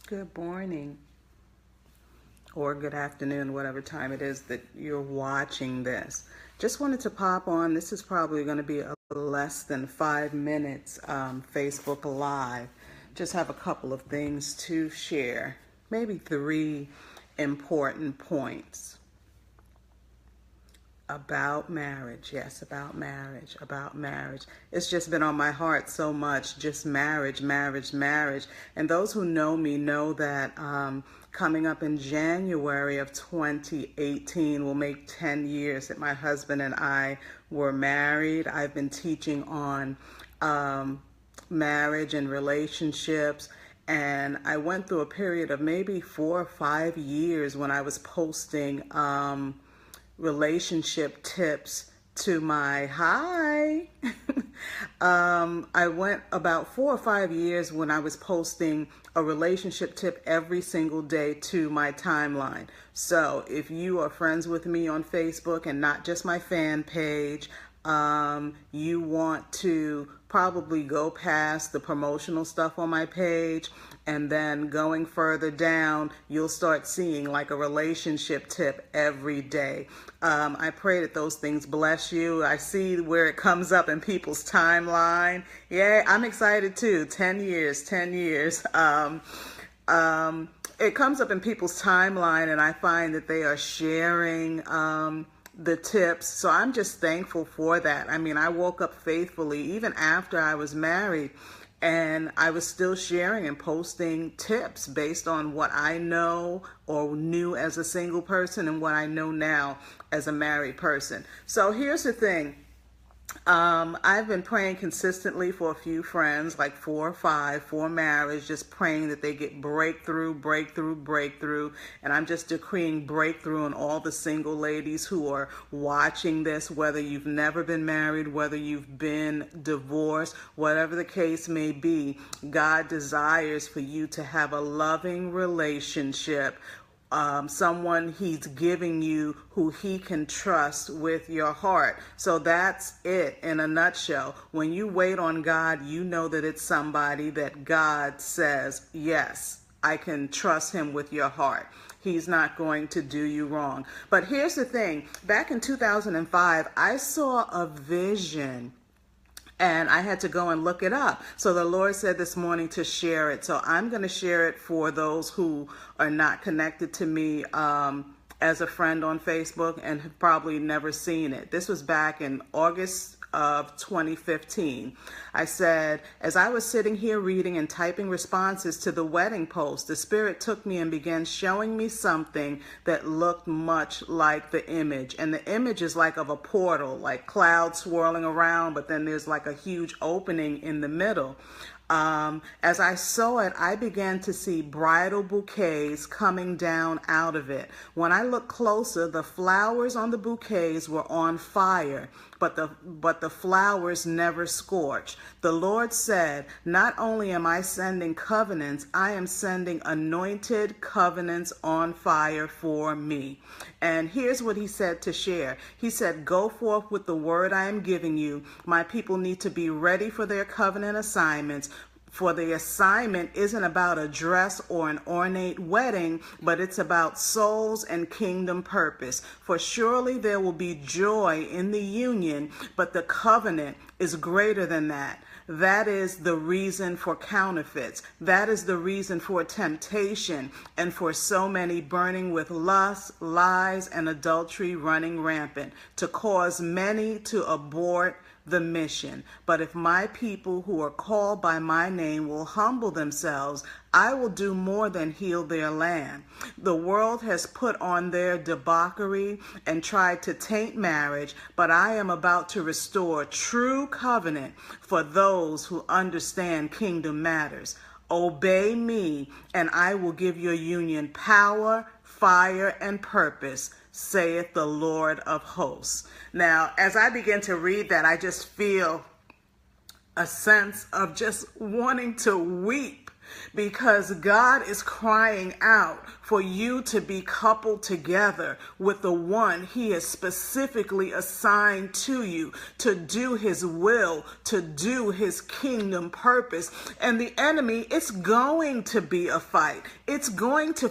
Good morning or good afternoon, whatever time it is that you're watching this. Just wanted to pop on. This is probably going to be a less than 5 minutes Facebook Live. Just have a couple of things to share, maybe 3 important points about marriage. Yes, about marriage. It's just been on my heart so much, just marriage. And those who know me know that coming up in January of 2018 will make 10 years that my husband and I were married. I've been teaching on marriage and relationships. And I went through a period of maybe 4 or 5 years when I was posting relationship tips to my I went about 4 or 5 years when I was posting a relationship tip every single day to my timeline. So if you are friends with me on Facebook and not just my fan page, you want to probably go past the promotional stuff on my page, and then going further down, you'll start seeing like a relationship tip every day. I pray that those things bless you. I see where it comes up in people's timeline. Yeah, I'm excited too. 10 years. It comes up in people's timeline, and I find that they are sharing the tips. So I'm just thankful for that. I mean, I woke up faithfully even after I was married, and I was still sharing and posting tips based on what I know or knew as a single person and what I know now as a married person. So here's the thing. I've been praying consistently for a few friends, like 4 or 5 for marriage, just praying that they get breakthrough. And I'm just decreeing breakthrough on all the single ladies who are watching this, whether you've never been married, whether you've been divorced, whatever the case may be. God desires for you to have a loving relationship, someone he's giving you who he can trust with your heart. So that's it in a nutshell. When you wait on God, you know that it's somebody that God says, yes, I can trust him with your heart. He's not going to do you wrong. But here's the thing. Back in 2005, I saw a vision, and I had to go and look it up. So the Lord said this morning to share it. So I'm going to share it for those who are not connected to me as a friend on Facebook and have probably never seen it. This was back in August of 2015. I said, as I was sitting here reading and typing responses to the wedding post, the Spirit took me and began showing me something that looked much like the image. And the image is like of a portal, like clouds swirling around, but then there's like a huge opening in the middle. As I saw it, I began to see bridal bouquets coming down out of it. When I looked closer, the flowers on the bouquets were on fire, but the flowers never scorched. The Lord said, not only am I sending covenants, I am sending anointed covenants on fire for me. And here's what he said to share. He said, go forth with the word I am giving you. My people need to be ready for their covenant assignments. For the assignment isn't about a dress or an ornate wedding, but it's about souls and kingdom purpose. For surely there will be joy in the union, but the covenant is greater than that. That is the reason for counterfeits. That is the reason for temptation and for so many burning with lust, lies, and adultery running rampant, to cause many to abort the mission. But if my people who are called by my name will humble themselves, I will do more than heal their land. The world has put on their debauchery and tried to taint marriage, but I am about to restore true covenant for those who understand kingdom matters. Obey me, and I will give your union power, fire, and purpose, saith the Lord of hosts. Now, as I begin to read that, I just feel a sense of just wanting to weep because God is crying out for you to be coupled together with the one he has specifically assigned to you to do his will, to do his kingdom purpose. And the enemy, it's going to be a fight. It's going to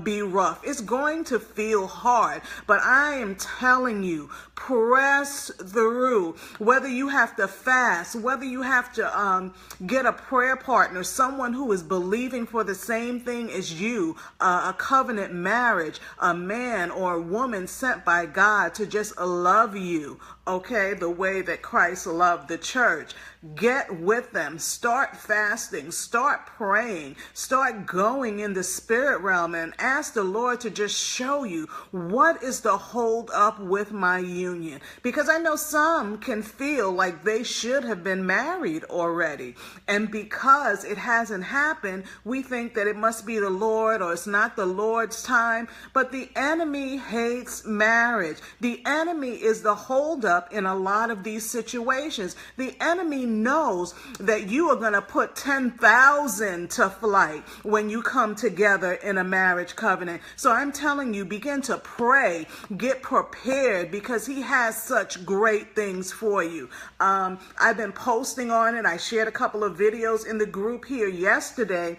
be rough. It's going to feel hard. But I am telling you, press through. Whether you have to fast, whether you have to get a prayer partner, someone who is believing for the same thing as you, a covenant marriage, a man or a woman sent by God to just love you, okay, the way that Christ loved the church. Get with them. Start fasting. Start praying. Start going in the spirit realm and ask the Lord to just show you what is the hold up with my union. Because I know some can feel like they should have been married already. And because it hasn't happened, we think that it must be the Lord or it's not the Lord's time. But the enemy hates marriage. The enemy is the hold up in a lot of these situations. The enemy knows that you are going to put 10,000 to flight when you come together in a marriage covenant. So I'm telling you, begin to pray, get prepared, because he has such great things for you. I've been posting on it. I shared a couple of videos in the group here yesterday.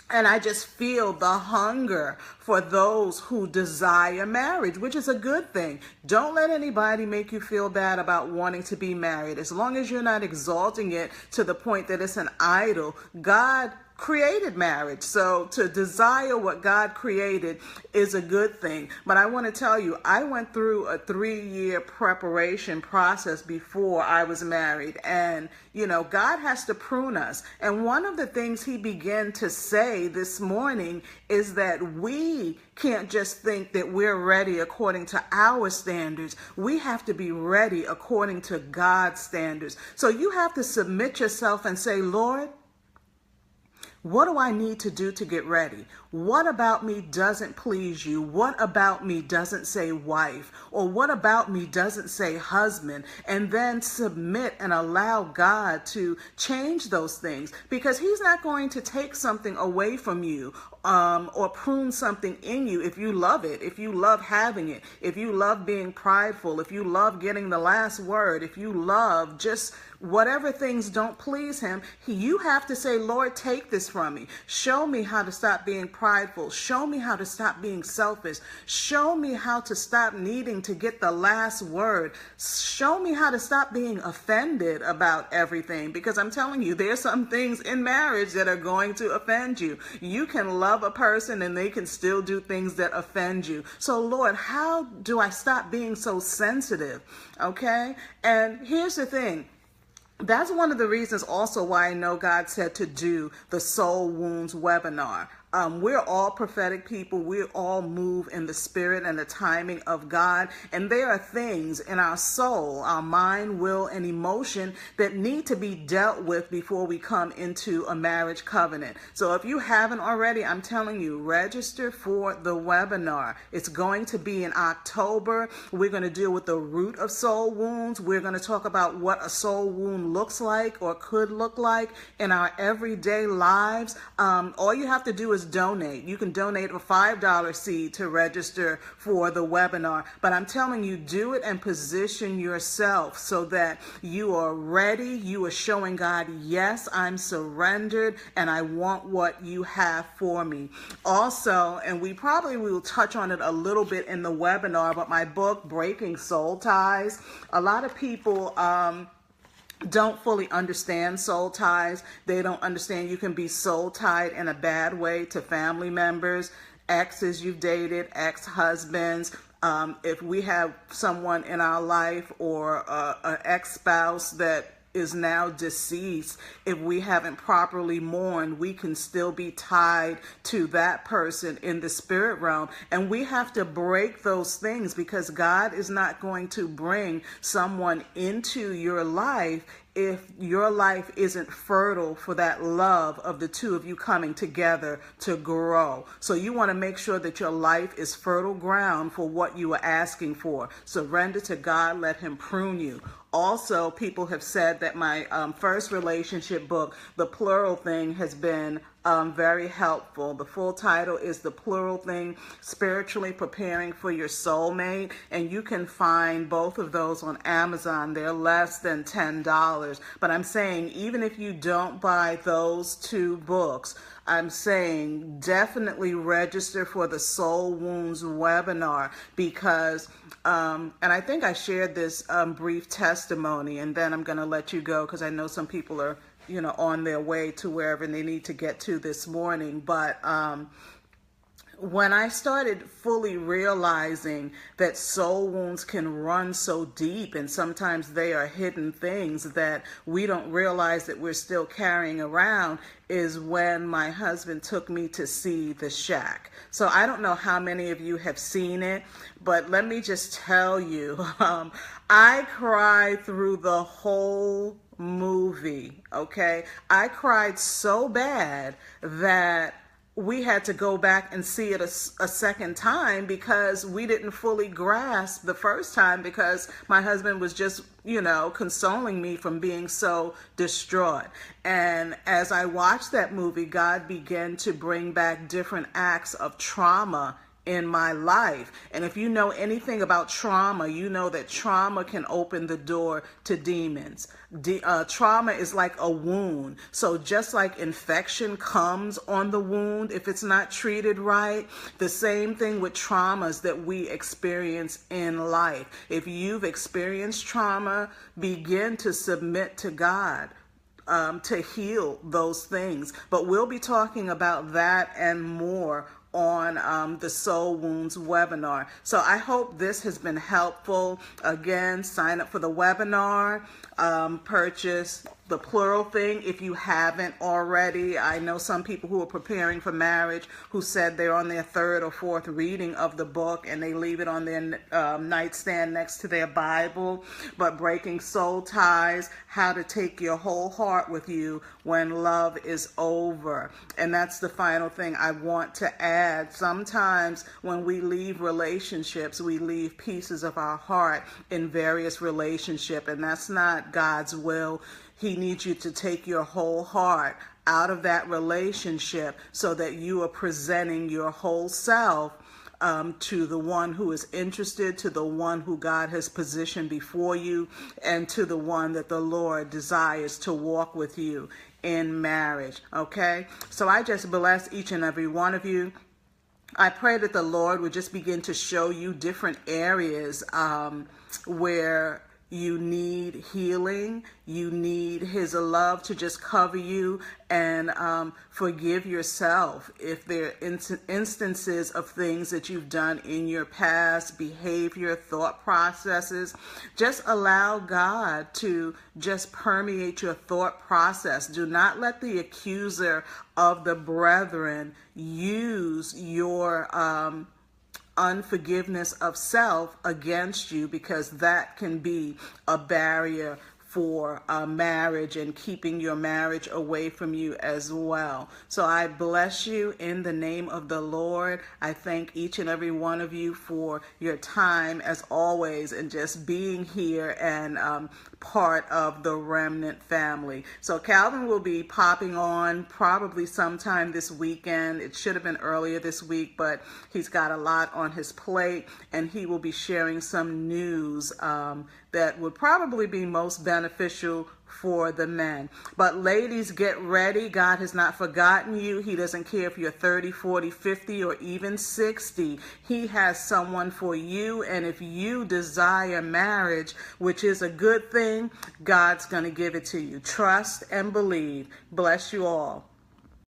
And I just feel the hunger for those who desire marriage, which is a good thing. Don't let anybody make you feel bad about wanting to be married. As long as you're not exalting it to the point that it's an idol, God created marriage. So to desire what God created is a good thing. But I want to tell you, I went through a 3-year preparation process before I was married. And, you know, God has to prune us. And one of the things he began to say this morning is that we can't just think that we're ready according to our standards. We have to be ready according to God's standards. So you have to submit yourself and say, Lord, what do I need to do to get ready? What about me doesn't please you? What about me doesn't say wife? Or what about me doesn't say husband? And then submit and allow God to change those things, because he's not going to take something away from you or prune something in you if you love it, if you love having it, if you love being prideful, if you love getting the last word, if you love just whatever things don't please him. You have to say, Lord, take this from me. Show me how to stop being prideful. Show me how to stop being selfish. Show me how to stop needing to get the last word. Show me how to stop being offended about everything, because I'm telling you, there's some things in marriage that are going to offend you. You can love a person and they can still do things that offend you. So Lord, how do I stop being so sensitive? Okay. And here's the thing. That's one of the reasons also why I know God said to do the Soul Wounds webinar. We're all prophetic people. We all move in the spirit and the timing of God. And there are things in our soul, our mind, will, and emotion that need to be dealt with before we come into a marriage covenant. So if you haven't already, I'm telling you, register for the webinar. It's going to be in October. We're going to deal with the root of soul wounds. We're going to talk about what a soul wound looks like or could look like in our everyday lives. All you have to do is donate. You can donate a $5 seed to register for the webinar. But I'm telling you, do it and position yourself so that you are ready. You are showing God, yes, I'm surrendered and I want what you have for me. Also, and we probably will touch on it a little bit in the webinar, but my book, Breaking Soul Ties, a lot of people don't fully understand soul ties. They don't understand you can be soul tied in a bad way to family members, exes you've dated, ex-husbands. If we have someone in our life or an ex-spouse that is now deceased, if we haven't properly mourned, we can still be tied to that person in the spirit realm. And we have to break those things, because God is not going to bring someone into your life if your life isn't fertile for that love of the two of you coming together to grow. So you want to make sure that your life is fertile ground for what you are asking for. Surrender to God, let him prune you. Also, people have said that my first relationship book, The Plural Thing, has been very helpful. The full title is The Plural Thing, Spiritually Preparing for Your Soulmate. And you can find both of those on Amazon. They're less than $10. But I'm saying, even if you don't buy those two books, I'm saying definitely register for the Soul Wounds webinar, because, and I think I shared this brief testimony, and then I'm going to let you go because I know some people are, on their way to wherever they need to get to this morning. But when I started fully realizing that soul wounds can run so deep, and sometimes they are hidden things that we don't realize that we're still carrying around, is when my husband took me to see The Shack. So I don't know how many of you have seen it, but let me just tell you, I cried through the whole movie, okay? I cried so bad that we had to go back and see it a second time, because we didn't fully grasp the first time, because my husband was just, consoling me from being so distraught. And as I watched that movie, God began to bring back different acts of trauma in my life. And if you know anything about trauma, you know that trauma can open the door to demons. Trauma is like a wound. So just like infection comes on the wound if it's not treated right, the same thing with traumas that we experience in life. If you've experienced trauma, begin to submit to God to heal those things. But we'll be talking about that and more on the Soul Wounds webinar. So I hope this has been helpful. Again, sign up for the webinar, purchase The Plural Thing if you haven't already. I know some people who are preparing for marriage who said they're on their third or fourth reading of the book, and they leave it on their nightstand next to their Bible. But Breaking Soul Ties, How to Take Your Whole Heart with You When Love is Over. And that's the final thing I want to add. Sometimes when we leave relationships, we leave pieces of our heart in various relationships, and that's not God's will. He needs you to take your whole heart out of that relationship so that you are presenting your whole self to the one who is interested, to the one who God has positioned before you, and to the one that the Lord desires to walk with you in marriage. Okay? So I just bless each and every one of you. I pray that the Lord would just begin to show you different areas where you need healing, you need his love to just cover you, and forgive yourself if there are instances of things that you've done in your past, behavior, thought processes. Just allow God to just permeate your thought process. Do not let the accuser of the brethren use your unforgiveness of self against you, because that can be a barrier for marriage and keeping your marriage away from you as well. So I bless you in the name of the Lord. I thank each and every one of you for your time as always, and just being here and part of the Remnant family. So Calvin will be popping on probably sometime this weekend. It should have been earlier this week, but he's got a lot on his plate, and he will be sharing some news that would probably be most beneficial for the men. But ladies, get ready. God has not forgotten you. He doesn't care if you're 30, 40, 50, or even 60. He has someone for you. And if you desire marriage, which is a good thing, God's going to give it to you. Trust and believe. Bless you all.